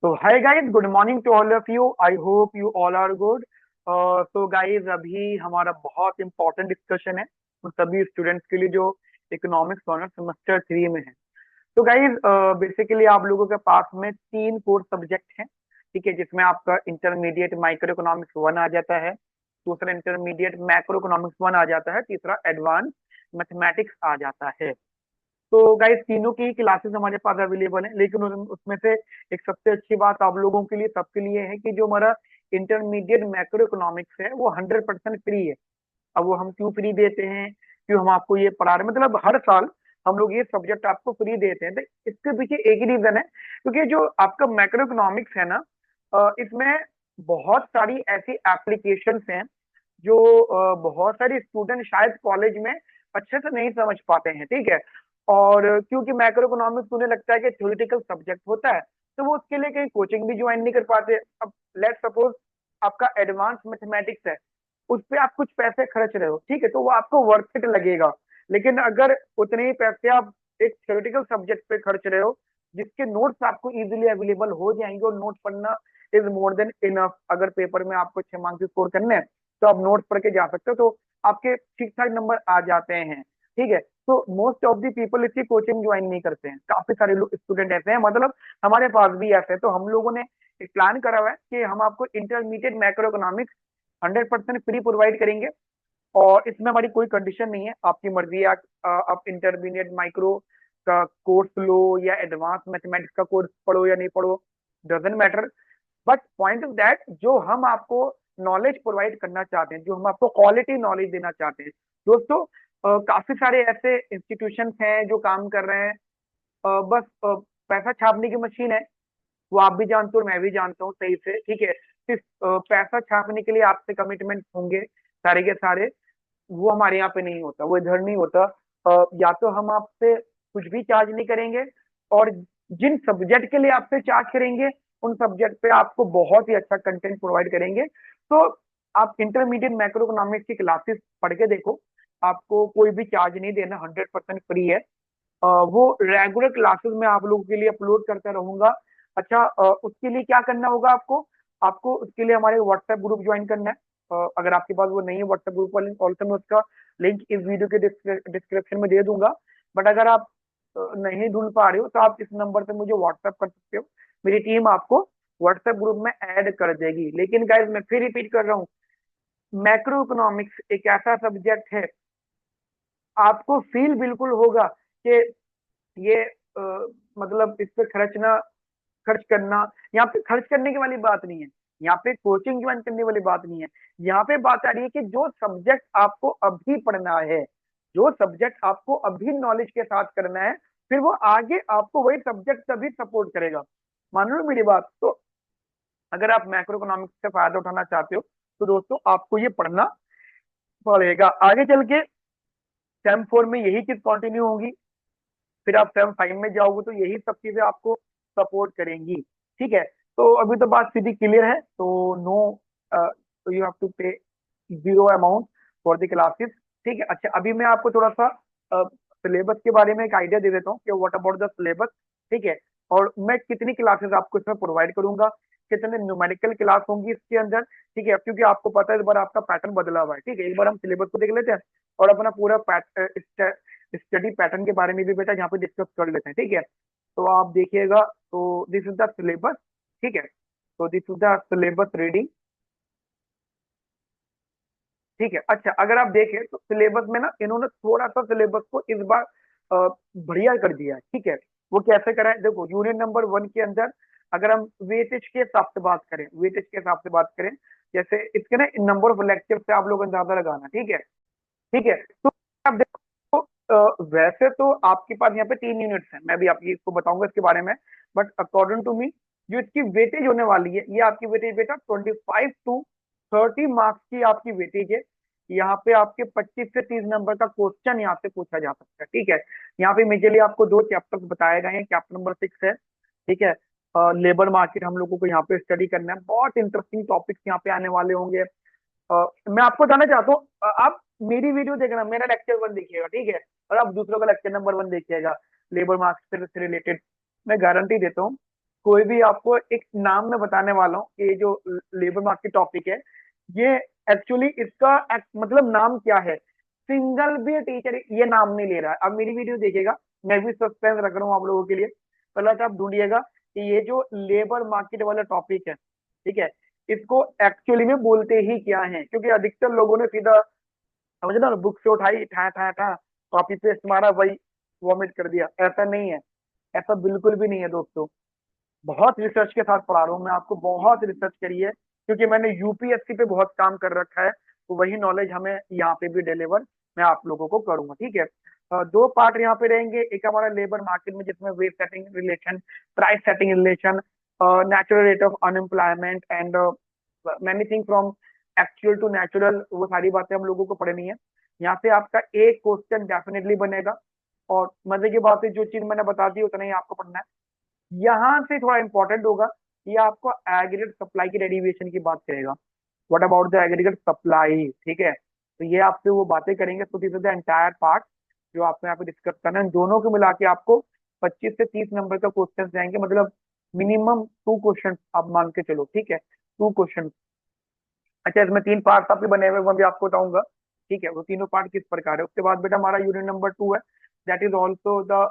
So hi guys, good morning to all of you. I hope you all are good. So guys, अभी हमारा बहुत important discussion है उन सभी students के लिए जो इकोनॉमिक्स ऑनर सेमेस्टर 3 में है। तो गाइज बेसिकली आप लोगों के पास में तीन कोर सब्जेक्ट हैं, ठीक है, जिसमें आपका इंटरमीडिएट माइक्रो इकोनॉमिक्स 1 आ जाता है, दूसरा इंटरमीडिएट मैक्रो इकोनॉमिक्स 1 आ जाता है, तीसरा एडवांस मैथमेटिक्स आ जाता है। तो गाइस तीनों की क्लासेस हमारे पास अवेलेबल है, लेकिन उसमें से एक सबसे अच्छी बात आप लोगों के लिए सबके लिए है कि जो हमारा इंटरमीडिएट मैक्रो इकोनॉमिक्स है वो 100% फ्री है। अब वो हम क्यों फ्री देते हैं, क्यों हम आपको ये पढ़ा रहे हैं, मतलब हर साल हम लोग ये सब्जेक्ट आपको फ्री देते हैं। तो इसके पीछे एक ही रीजन है, क्योंकि जो आपका मैक्रो इकोनॉमिक्स है ना, इसमें बहुत सारी ऐसी एप्लीकेशंस हैं जो बहुत सारे स्टूडेंट शायद कॉलेज में अच्छे से नहीं समझ पाते हैं, ठीक है। और क्योंकि मैक्रो इकोनॉमिक्स उन्हें लगता है कि थ्योरेटिकल सब्जेक्ट होता है, तो वो उसके लिए कहीं कोचिंग भी ज्वाइन नहीं कर पाते। अब लेट सपोज आपका एडवांस मैथमेटिक्स है, उस पे आप कुछ पैसे खर्च रहे हो, ठीक है, तो वो आपको वर्थ इट लगेगा। लेकिन अगर उतने ही पैसे आप एक थ्योरेटिकल सब्जेक्ट पे खर्च रहे हो जिसके नोट्स आपको इजीली अवेलेबल हो जाएंगे, और नोट पढ़ना इज मोर देन इनफ। अगर पेपर में आपको 6 मार्क्स स्कोर करने हैं तो आप नोट पढ़ के जा सकते हो, तो आपके ठीक ठाक नंबर आ जाते हैं, ठीक है। तो मोस्ट ऑफ दी पीपल इसकी कोचिंग ज्वाइन नहीं करते हैं, काफी सारे लोग स्टूडेंट ऐसे हैं, मतलब हमारे पास भी ऐसे हैं। तो हम लोगों ने एक प्लान करा हुआ है कि हम आपको intermediate macro economics 100% free provide करेंगे, और इसमें हमारी कोई कंडीशन नहीं है, आपकी मर्जी है। आप इंटरमीडिएट माइक्रो का कोर्स लो या एडवांस मैथमेटिक्स का कोर्स पढ़ो या नहीं पढ़ो, doesn't matter. But point is that जो हम आपको नॉलेज प्रोवाइड करना चाहते हैं, जो हम आपको क्वालिटी नॉलेज देना चाहते हैं दोस्तों, काफी सारे ऐसे इंस्टीट्यूशन हैं जो काम कर रहे हैं, बस पैसा छापने की मशीन है, वो आप भी जानते हो और मैं भी जानता हूँ सही से, ठीक है। सिर्फ पैसा छापने के लिए आपसे कमिटमेंट होंगे सारे के सारे, वो हमारे यहाँ पे नहीं होता, वो इधर नहीं होता। या तो हम आपसे कुछ भी चार्ज नहीं करेंगे, और जिन सब्जेक्ट के लिए आपसे चार्ज करेंगे उन सब्जेक्ट पे आपको बहुत ही अच्छा कंटेंट प्रोवाइड करेंगे। तो आप इंटरमीडिएट मैक्रो इकोनॉमिक्स की क्लासेस पढ़ के देखो, आपको कोई भी चार्ज नहीं देना, 100% फ्री है। वो रेगुलर क्लासेस में आप लोगों के लिए अपलोड करता रहूंगा। अच्छा, उसके लिए क्या करना होगा आपको, आपको उसके लिए हमारे व्हाट्सएप ग्रुप ज्वाइन करना है। अगर आपके पास वो नहीं है व्हाट्सएप ग्रुप का लिंक, ऑल्सो मैं उसका लिंक इस वीडियो के डिस्क्रिप्शन में दे दूंगा। बट अगर आप नहीं ढूंढ पा रहे हो तो आप इस नंबर पे मुझे व्हाट्सएप कर सकते हो, मेरी टीम आपको व्हाट्सएप ग्रुप में ऐड कर देगी। लेकिन गाइज मैं फिर रिपीट कर रहा हूँ, मैक्रो इकोनॉमिक्स एक ऐसा सब्जेक्ट है, आपको फील बिल्कुल होगा कि ये मतलब इस पे खर्च करना, यहाँ पे खर्च करने की वाली बात नहीं है, यहाँ पे कोचिंग ज्वाइन करने वाली बात नहीं है। यहाँ पे बात आ रही है कि जो सब्जेक्ट आपको अभी पढ़ना है, जो सब्जेक्ट आपको अभी नॉलेज के साथ करना है, फिर वो आगे आपको वही सब्जेक्ट तभी सपोर्ट करेगा। मान लो मेरी बात। तो अगर आप मैक्रो इकोनॉमिक्स से फायदा उठाना चाहते हो तो दोस्तों आपको ये पढ़ना पड़ेगा। आगे चल के सेम 4 में यही चीज कंटिन्यू होगी, फिर आप सेम 5 में जाओगे तो यही सब चीजें आपको सपोर्ट करेंगी, ठीक है। तो अभी तो बात सीधी क्लियर है, तो नो यू हैव टू पे zero amount for the classes, ठीक है। अच्छा, अभी मैं आपको थोड़ा सा सिलेबस के बारे में एक आइडिया दे देता हूँ कि व्हाट अबाउट द सिलेबस, ठीक है। और मैं कितनी क्लासेस आपको इसमें प्रोवाइड करूंगा, कितने न्यूमेरिकल क्लास होंगी इसके अंदर, ठीक है, क्योंकि आपको पता है इस बार आपका पैटर्न बदला हुआ है, ठीक है। एक बार हम सिलेबस को देख लेते हैं और अपना पूरा स्टडी पैटर्न के बारे में भी बेटा यहाँ पे डिस्कस कर लेते हैं, ठीक है। तो आप देखिएगा, तो दिस इज द सिलेबस, ठीक है। तो this is the syllabus reading, ठीक है। अच्छा, अगर आप देखें तो सिलेबस में ना इन्होंने थोड़ा सा सिलेबस को इस बार बढ़िया कर दिया है, ठीक है। वो कैसे करा है देखो, यूनिट नंबर 1 के अंदर अगर हम वेटेज के हिसाब से बात करें, वेटेज के हिसाब से बात करें, जैसे इसके ना नंबर ऑफ लेक्चर से आप लोग अंदाजा लगाना, ठीक है, ठीक है। तो आप देखो, वैसे तो आपके पास यहाँ पे 3 यूनिट्स हैं, मैं भी आपकी इसको बताऊंगा इसके बारे में। बट अकॉर्डिंग टू मी जो इसकी वेटेज होने वाली है, ये आपकी वेटेज बेटा 25 to 30 मार्क्स की आपकी वेटेज है। यहाँ पे आपके 25 से 30 नंबर का क्वेश्चन यहाँ से पूछा जा सकता है, ठीक है। यहाँ पे मेजरली आपको 2 चैप्टर्स बताए गए हैं, चैप्टर नंबर 6 है, ठीक है। लेबर मार्केट हम लोगों को यहाँ पे स्टडी करना है, बहुत इंटरेस्टिंग टॉपिक्स यहाँ पे आने वाले होंगे। मैं आपको जानना चाहता हूँ, आप मेरी वीडियो देखना, मेरा लेक्चर 1 देखिएगा, ठीक है, और आप दूसरों का लेक्चर नंबर 1 देखिएगा लेबर मार्क्स से रिलेटेड। मैं गारंटी देता हूँ कोई भी आपको एक नाम में बताने वाला हूँ, ये जो लेबर मार्केट टॉपिक है, ये एक्चुअली इसका मतलब नाम क्या है, सिंगल भी टीचर ये नाम नहीं ले रहा है। अब मेरी वीडियो देखिएगा, मैं भी सस्पेंस रख रहा हूँ आप लोगों के लिए। पहले तो आप ढूंढिएगा कि ये जो लेबर मार्केट वाला टॉपिक है, ठीक है, इसको एक्चुअली में बोलते ही क्या है, क्योंकि अधिकतर लोगों ने सीधा समझ ना बुक से उठाई, ठा ठा ठा कॉपी पेस्ट मारा, वही वॉमिट कर दिया। ऐसा नहीं है, ऐसा बिल्कुल भी नहीं है दोस्तों। बहुत रिसर्च के साथ पढ़ा रहा हूँ मैं आपको, बहुत रिसर्च करी है, क्योंकि मैंने यूपीएससी पे बहुत काम कर रखा है, तो वही नॉलेज हमें यहाँ पे भी डिलीवर मैं आप लोगों को करूंगा, ठीक है। दो पार्ट यहाँ पे रहेंगे, एक हमारा लेबर मार्केट में जिसमें wage setting relation, price setting relation, natural rate of unemployment and many thing from actual to natural, वो सारी बातें हम लोगों को पढ़नी है। यहाँ से आपका एक क्वेश्चन डेफिनेटली बनेगा, और मजे की बात है, जो चीज मैंने बता दी उतना ही आपको पढ़ना है। यहाँ से थोड़ा इंपॉर्टेंट होगा, ये आपको एग्रीगेट सप्लाई की डेरिवेशन की बात करेगा। What about the aggregate supply, ठीक है, तो ये आपसे वो बातें करेंगे। तो this is the entire part जो आपको यहाँ पे डिस्कस करना है। दोनों को मिला के आपको 25 से 30 नंबर का क्वेश्चन जाएंगे, मतलब मिनिमम 2 क्वेश्चन आप मान के चलो, ठीक है, 2 क्वेश्चन। अच्छा, इसमें 3 पार्ट आपके बने हुए, वो भी आपको बताऊंगा, ठीक है, वो तीनों पार्ट किस प्रकार है। उसके बाद बेटा हमारा यूनिट नंबर 2 है, that is also the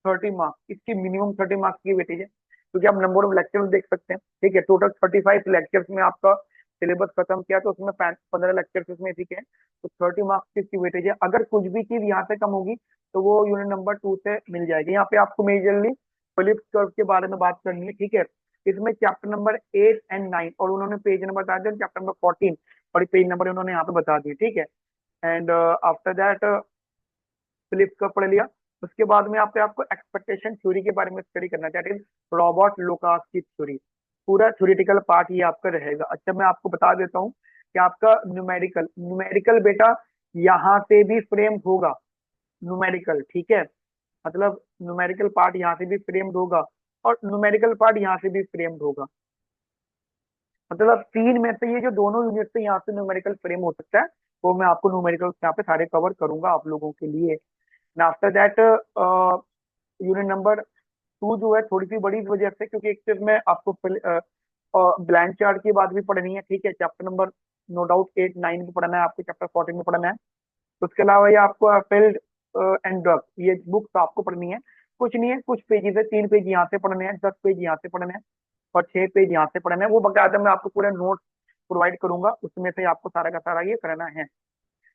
30 marks. इसकी मिनिमम 30 मार्क्स की वेटेज है, क्योंकि आप नंबर ऑफ लेक्चर्स देख सकते हैं, ठीक है। टोटल 35 लेक्चर्स में आपका सिलेबस खत्म किया, तो उसमें 15 लेक्चर्स उसमें इसी के हैं, तो 30 मार्क्स की इसकी वेटेज है। अगर कुछ भी चीज यहाँ से कम होगी तो वो यूनिट नंबर 2 से मिल जाएगी। यहाँ पे आपको मेजरली फिलिप्स कर्व के बारे में बात करनी है, ठीक है। इसमें चैप्टर नंबर 8 एंड 9, और उन्होंने पेज नंबर बता दिया, चैप्टर नंबर 14 और पेज नंबर उन्होंने यहाँ पे बता दिए, ठीक है। And after that Phillips curve पढ़ लिया। उसके बाद में आपको एक्सपेक्टेशन थ्योरी के बारे में स्टडी करना है, दैट इज रॉबर्ट लुकास की थ्योरी। पूरा थ्योरेटिकल पार्ट ये आपका रहेगा। अच्छा, मैं आपको बता देता हूँ कि आपका न्यूमेरिकल न्यूमेरिकल बेटा यहाँ से भी फ्रेम होगा, न्यूमेरिकल, ठीक है, मतलब न्यूमेरिकल पार्ट यहाँ से भी फ्रेम्ड होगा, और न्यूमेरिकल पार्ट यहाँ से भी फ्रेम्ड होगा। मतलब 3 में से ये जो दोनों यूनिट से यहाँ से न्यूमेरिकल फ्रेम हो सकता है, वो मैं आपको न्यूमेरिकल यहाँ पे सारे कवर करूंगा आप लोगों के लिए। आफ्टर दैट यूनिट नंबर 2 जो है थोड़ी सी बड़ी इस वजह से, क्योंकि एक चीज में आपको ब्लैंक चार्ट की बात भी पढ़नी है, ठीक है। चैप्टर नंबर नो डाउट 8 9 में पढ़ना है, आपको चैप्टर 14 में पढ़ना है। उसके अलावा ये आपको फील्ड एंड ड्रग, ये बुक्स आपको पढ़नी है। कुछ नहीं है, कुछ पेजेस है, 3 पेज यहाँ से पढ़ने हैं, 10 पेज यहाँ से पढ़ने हैं, और 6 पेज यहाँ से पढ़ने हैं। वो बकायदा मैं आपको पूरे नोट्स प्रोवाइड करूंगा, उसमें से आपको सारा का सारा ये करना है।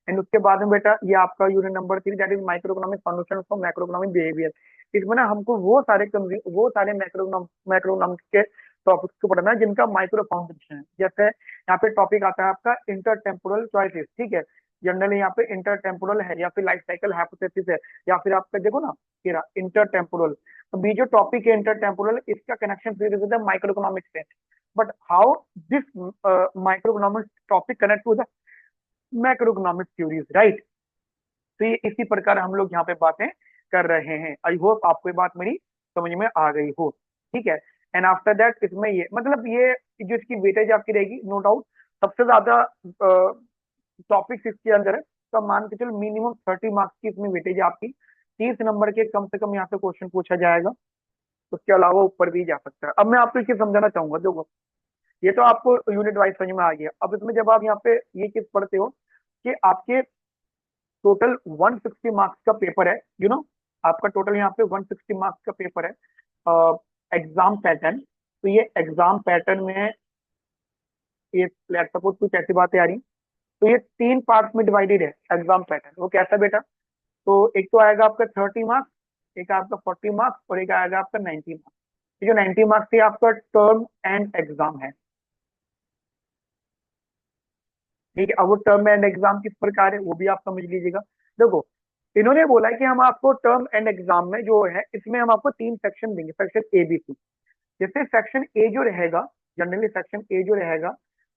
एंड उसके बाद में बेटा ये आपका unit number 3, that is micro economic foundation for macro economic behaviour. इसमें ना हमको वो सारे मैक्रो इकोनॉमिक्स के टॉपिक्स को पढ़ना है जिनका माइक्रो फाउंडेशन है। जैसे यहाँ पे टॉपिक आता है आपका इंटर टेम्पोरल चॉइसेस, ठीक है। जनरली यहाँ पे इंटर टेम्पोरल है, या फिर लाइफ साइकिल हाइपोथेसिस है, या फिर आपका देखो ना ये इंटर टेम्पोरल। अभी जो टॉपिक है इंटर टेम्पोरल, इसका कनेक्शन फिर माइक्रो इकोनॉमिक्स से। But how this micro economics topic connect to the macro economic theories, right. तो ये इसी प्रकार हम लोग यहाँ पे बातें कर रहे हैं। आई होप आपको ये बात मेरी समझ में आ गई हो, ठीक है। एंड आफ्टर दैट इसमें ये मतलब ये जो इसकी वेटेज आपकी रहेगी, नो डाउट सबसे ज्यादा टॉपिक्स इसके अंदर है, तो आप मान के चलो मिनिमम 30 मार्क्स की इसमें वेटेज है आपकी। 30 नंबर के कम से कम यहाँ से क्वेश्चन पूछा जाएगा, उसके अलावा ऊपर भी जा सकता है। अब मैं आपको ये समझाना चाहूंगा, देखो ये तो आपको यूनिट वाइज समझ में आ गया। अब इसमें जब आप यहाँ पे ये चीज पढ़ते हो कि आपके टोटल 160 मार्क्स का पेपर है, आपका टोटल यहाँ पे 160 मार्क्स का पेपर है एग्जाम पैटर्न। तो ये एग्जाम पैटर्न में ये लेट सपोज कुछ ऐसी बातें आ रही, तो ये 3 पार्ट में डिवाइडेड है एग्जाम पैटर्न। वो कैसा बेटा, तो एक तो आएगा आपका 30 मार्क्स, एक आपका 40 मार्क्स, और एक आएगा आपका 90 मार्क्स। ये जो 90 मार्क्स है आपका टर्म एंड एग्जाम है, ठीक है। अब वो टर्म एंड एग्जाम किस प्रकार है वो भी आप समझ लीजिएगा। देखो इन्होंने बोला है कि हम आपको टर्म एंड एग्जाम में जो है, इसमें हम आपको 3 सेक्शन देंगे, सेक्शन ए बी सी। जैसे सेक्शन ए जो रहेगा, जनरली सेक्शन ए जो रहेगा,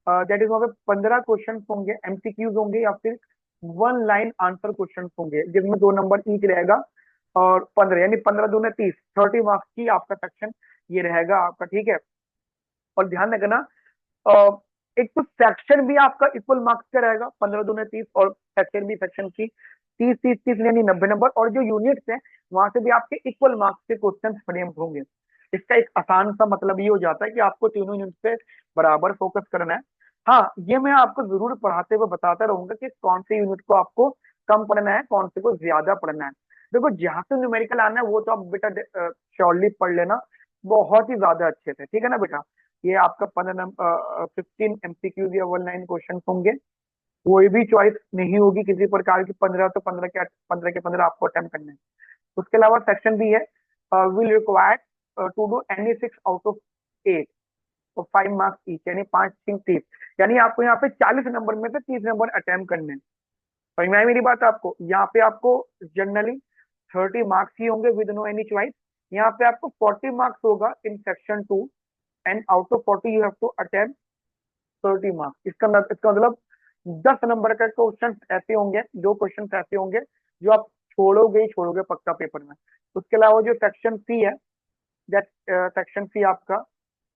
दैट इज वहां पे 15 क्वेश्चन होंगे, एमसीक्यूज होंगे, या फिर 1 लाइन आंसर क्वेश्चन होंगे, जिसमें 2 नंबर ईच रहेगा, और 15 यानी 15 दूने 30, 30 मार्क्स की आपका सेक्शन ये रहेगा आपका, ठीक है। और ध्यान रखना अ, एक तो सेक्शन भी आपका इक्वल मार्क्स का रहेगा, 15 दूने 30, और सेक्शन भी सेक्शन की 30 30 30 यानी 90 नंबर, और जो यूनिट्स है वहां से भी आपके इक्वल मार्क्स के क्वेश्चन फ्रेम होंगे। इसका एक आसान सा मतलब ये हो जाता है कि आपको तीनों यूनिट पे बराबर फोकस करना है। हाँ, ये मैं आपको जरूर पढ़ाते हुए बताता रहूंगा कि कौन से यूनिट को आपको कम पढ़ना है, कौन से को ज्यादा पढ़ना है। देखो, जहां से न्यूमेरिकल आना है वो तो आप बेटा श्योरली पढ़ लेना बहुत ही ज्यादा अच्छे से, ठीक है ना बेटा। ये आपका 15 MCQs या 1 लाइन क्वेश्चन होंगे। कोई भी चॉइस नहीं होगी किसी प्रकार की, 15 तो 15 के 15 आपको अटेम्प्ट करने हैं। उसके अलावा सेक्शन भी है, will require to do any 6 out of 8 और 5 मार्क्स ईच, यानी 5 3 30, यानी आपको यहाँ पे 40 नंबर में से 30 नंबर अटेम्प्ट करने हैं। समझ में आई मेरी बात आपको? यहाँ पे आपको जनरली 30 मार्क्स ही होंगे विद नो एनी चॉइस। यहाँ पे आपको 40 मार्क्स होगा in section 2, and out of 40 you have to attempt 30 marks. इसका मतलब 10 नंबर का क्वेश्चन ऐसे होंगे, दो क्वेश्चन ऐसे होंगे जो आप छोड़ोगे ही छोड़ोगे पक्का पेपर में। उसके अलावा जो सेक्शन 3 है, दैट सेक्शन 3 आपका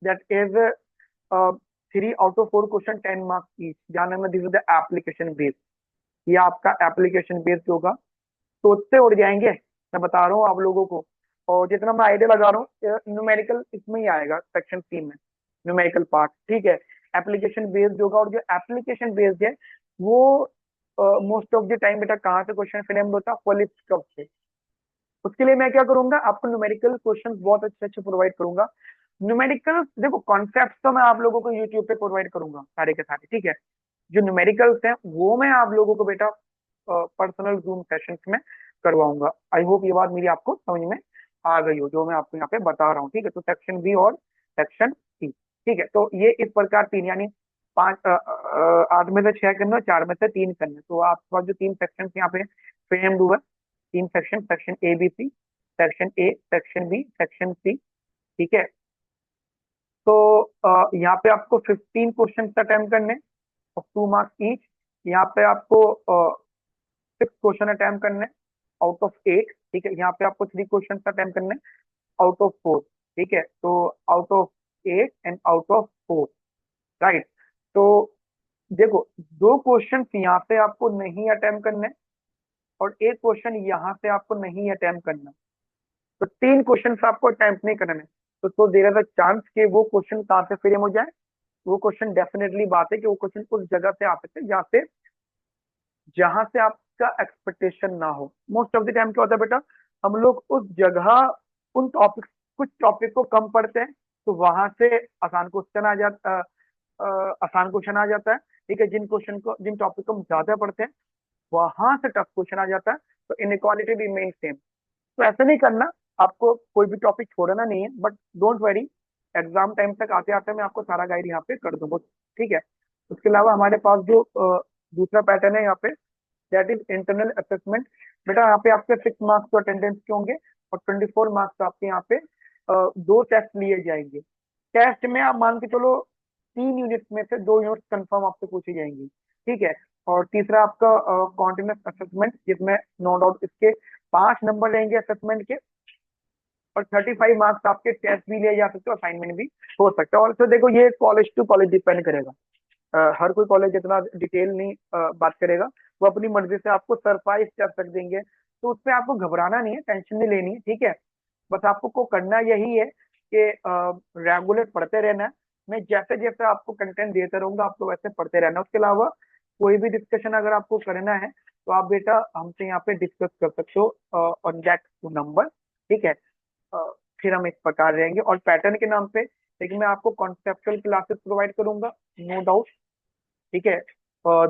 that is 3 out of 4 question 10 marks each, जाने में this is the application based. ये आपका एप्लीकेशन बेस्ड होगा। सोचते उड़ जाएंगे, मैं बता रहा हूँ आप लोगों को। और जितना मैं आइडिया लगा रहा हूँ, न्यूमेरिकल इसमें ही आएगा सेक्शन 3 में, न्यूमेरिकल पार्ट, ठीक है। एप्लीकेशन बेस्ड होगा, और जो एप्लीकेशन बेस्ड है वो मोस्ट ऑफ द टाइम बेटा कहाँ से क्वेश्चन फ्रेम होता है? फॉलिप स्टॉप से। उसके लिए मैं क्या करूंगा, आपको न्यूमेरिकल क्वेश्चन बहुत अच्छे अच्छे प्रोवाइड करूंगा। न्यूमेरिकल देखो, कॉन्सेप्ट तो मैं आप लोगों को यूट्यूब पे प्रोवाइड करूंगा सारे के सारे, ठीक है। जो न्यूमेरिकल्स हैं वो मैं आप लोगों को बेटा पर्सनल जूम सेशंस में करवाऊंगा। आई होप ये बात मेरी आपको समझ में आ गई हो जो मैं आपको यहाँ पे बता रहा हूँ, ठीक है। तो सेक्शन 2 और सेक्शन 3, ठीक है। तो ये इस प्रकार तीन, यानी 8 में से 6 करना, 4 में से 3 करना। तो आपके पास जो 3 सेक्शन यहाँ पे फ्रेम्ड हुआ, 3 section, section A B C, section A, section B, section C, ठीक है। तो यहाँ पे आपको 15 क्वेश्चन अटेम्प्ट करने ऑफ 2 मार्क्स ईच। यहाँ पे आपको 6 क्वेश्चन अटेम्प्ट करने आउट ऑफ 8, ठीक है। यहाँ पे आपको 3 क्वेश्चन अटेम्प्ट करने आउट ऑफ 4, ठीक है। तो out of 8 and out of 4, right. तो देखो, 2 क्वेश्चन यहाँ से आपको नहीं अटेम्प्ट करने, और 1 क्वेश्चन यहाँ से आपको नहीं अटेम्प्ट करना। तो 3 क्वेश्चन आपको अटेम्प्ट नहीं करने। तो देर इज अ चांस कि वो क्वेश्चन कहाँ से फ्रेम हो जाए। वो क्वेश्चन डेफिनेटली बात है कि वो क्वेश्चन उस जगह से आ सकते हैं जहां से आपका एक्सपेक्टेशन ना हो। मोस्ट ऑफ द टाइम क्या होता है बेटा, हम लोग उस जगह उन टॉपिक, कुछ टॉपिक को कम पढ़ते हैं, तो वहां से आसान क्वेश्चन आ जाता है, ठीक है। जिन टॉपिक को हम ज्यादा पढ़ते हैं वहां से टफ क्वेश्चन आ जाता है। तो इनइक्वालिटी रिमेन सेम। तो ऐसा नहीं करना, आपको कोई भी टॉपिक छोड़ना नहीं है, but don't worry, exam time तक आते आते मैं आपको सारा गाइड यहाँ पे कर दूंगा, ठीक है। उसके अलावा हमारे पास जो दूसरा पैटर्न है यहाँ पे, दैट इज इंटरनल असेसमेंट। बेटा यहाँ पे आपके 6 मार्क्स तो अटेंडेंस के होंगे, और 24 मार्क्स आपके यहाँ पे 2 टेस्ट लिए जाएंगे। टेस्ट में आप मान के चलो 3 यूनिट में से 2 यूनिट कंफर्म आपसे पूछी जाएंगी, ठीक है। और तीसरा आपका कॉन्टिन्यूस असेसमेंट, जिसमें नो डाउट इसके 5 नंबर रहेंगे असेसमेंट के, और 35 मार्क्स आपके टेस्ट भी लिए जा सकते हैं, असाइनमेंट भी हो सकता है। और तो देखो, ये कॉलेज टू कॉलेज डिपेंड करेगा। हर कोई कॉलेज इतना डिटेल नहीं बात करेगा। वो अपनी मर्जी से आपको सरप्राइज टेस्ट रख देंगे, तो उसपे आपको घबराना नहीं है, टेंशन नहीं लेनी है, ठीक है। बस आपको को करना यही है कि रेगुलर पढ़ते रहना है। मैं जैसे जैसे आपको कंटेंट देता रहूंगा, आपको वैसे पढ़ते रहना है। उसके अलावा कोई भी डिस्कशन अगर आपको करना है, तो आप बेटा हमसे यहाँ पे डिस्कस कर सकते हो ऑन दैट नंबर, ठीक है। अ, फिर हम इस प्रकार रहेंगे, और पैटर्न के नाम पे लेकिन मैं आपको कॉन्सेप्चुअल क्लासेस प्रोवाइड करूंगा, नो डाउट, ठीक है।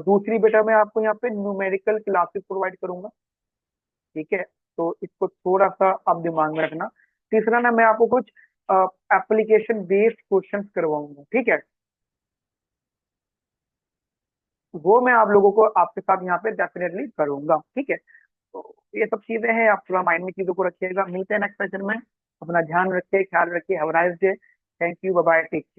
दूसरी बेटा मैं आपको यहाँ पे न्यूमेरिकल क्लासेस प्रोवाइड करूंगा, ठीक है। तो इसको थोड़ा सा आप दिमाग में रखना। तीसरा ना, मैं आपको कुछ एप्लीकेशन बेस्ड क्वेश्चंस करवाऊंगा, ठीक है। वो मैं आप लोगों को आपके साथ यहाँ पे डेफिनेटली करूंगा, ठीक है। तो ये सब चीजें हैं, आप थोड़ा माइंड में चीजों को रखिएगा। मिलते हैं नेक्स्ट सेशन में। अपना ध्यान रखिए, ख्याल रखिए। Have a nice day. Thank you, bye bye, take care.